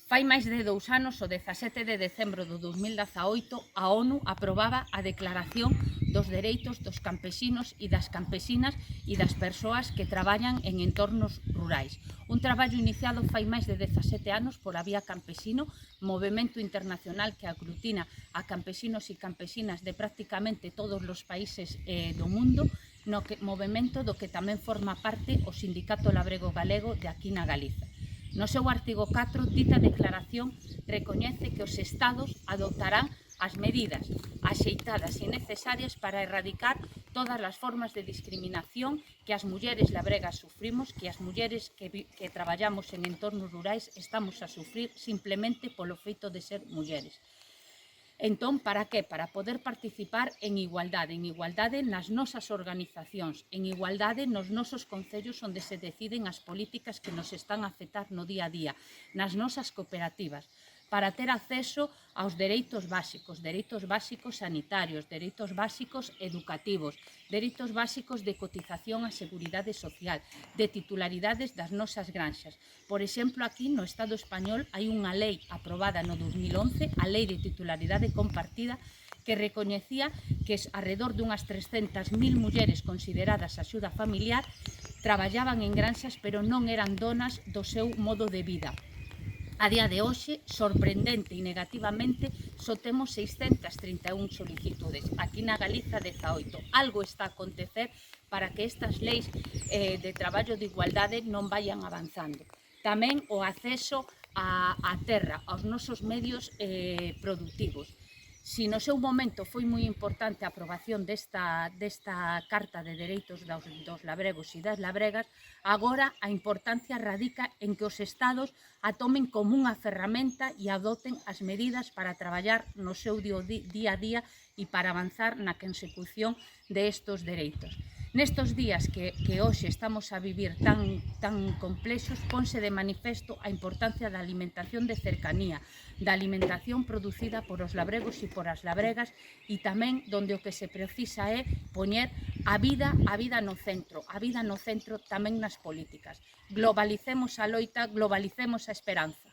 Fai máis de 2 anos, o 17 de decembro do 2018, a ONU aprobaba a Declaración dos Dereitos dos Campesinos e das Campesinas e das persoas que traballan en entornos rurais. Un traballo iniciado fai máis de 17 anos pola Vía Campesino, movemento internacional que aglutina a campesinos e campesinas de prácticamente todos os países do mundo, movemento do que tamén forma parte o Sindicato Labrego Galego de aquí na Galiza. No seu artigo 4, dita declaración recoñece que os Estados adoptarán as medidas axeitadas e necesarias para erradicar todas as formas de discriminación que as mulleres labregas sufrimos, que as mulleres que traballamos en entornos rurais estamos a sufrir simplemente polo feito de ser mulleres. Entón, para que? Para poder participar en igualdade nas nosas organizacións, en igualdade nos nosos concellos onde se deciden as políticas que nos están a afectar no día a día, nas nosas cooperativas, para ter acceso aos dereitos básicos sanitarios, dereitos básicos educativos, dereitos básicos de cotización á seguridade social, de titularidades das nosas granxas. Por exemplo, aquí no Estado español hai unha lei aprobada no 2011, a Lei de Titularidade Compartida, que recoñecía que alrededor dunhas 300.000 mulleres consideradas axuda familiar traballaban en granxas pero non eran donas do seu modo de vida. A día de hoxe, sorprendente e negativamente, só temos 631 solicitudes. Aquí na Galiza, 18. Algo está a acontecer para que estas leis de traballo de igualdade non vayan avanzando. Tamén o acceso á terra, aos nosos medios productivos. Si no seu momento foi moi importante a aprobación desta Carta de Dereitos dos Labregos e das Labregas, agora a importancia radica en que os Estados a tomen como unha ferramenta e adopten as medidas para traballar no seu día a día e para avanzar na consecución de estos dereitos. Nestos días que hoxe estamos a vivir tan complexos, ponse de manifesto a importancia da alimentación de cercanía, da alimentación producida por os labregos e por as labregas, e tamén donde o que se precisa é poñer a vida no centro tamén nas políticas. Globalicemos a loita, globalicemos a esperanza.